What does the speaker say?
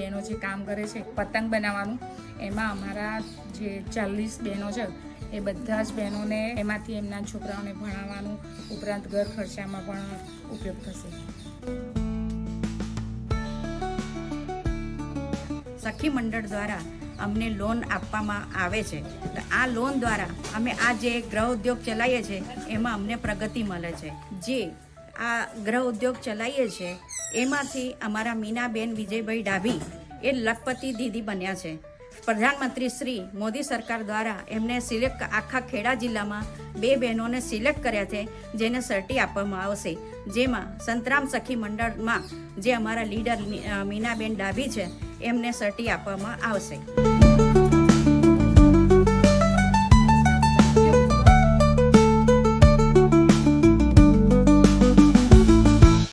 બહેનો જે કામ કરે છે પતંગ બનાવવાનું, એમાં અમારા જે 40 બહેનો છે એ બધા જ બહેનોને એમાંથી એમના છોકરાઓને ભણાવવાનું ઉપરાંત ઘર ખર્ચામાં પણ ઉપયોગ થશે. સખી મંડળ દ્વારા અમને લોન આપવામાં આવે છે. તો આ લોન દ્વારા અમે આ જે ગૃહ ઉદ્યોગ ચલાવીએ છીએ એમાં અમને પ્રગતિ મળે છે. જે આ ગૃહ ઉદ્યોગ ચલાવીએ છીએ એમાંથી અમારા મીનાબેન વિજયભાઈ ડાભી એ લખપતિ દીદી બન્યા છે. પ્રધાનમંત્રી શ્રી મોદી સરકાર દ્વારા એમને સિલેક્ટ આખા ખેડા જિલ્લામાં 2 બહેનોને સિલેક્ટ કર્યા છે, જેને સર્ટી આપવામાં આવશે. જેમાં સંતરામ સખી મંડળમાં જે અમારા લીડર મીનાબેન ડાભી છે એમને સર્ટી આપવામાં આવશે.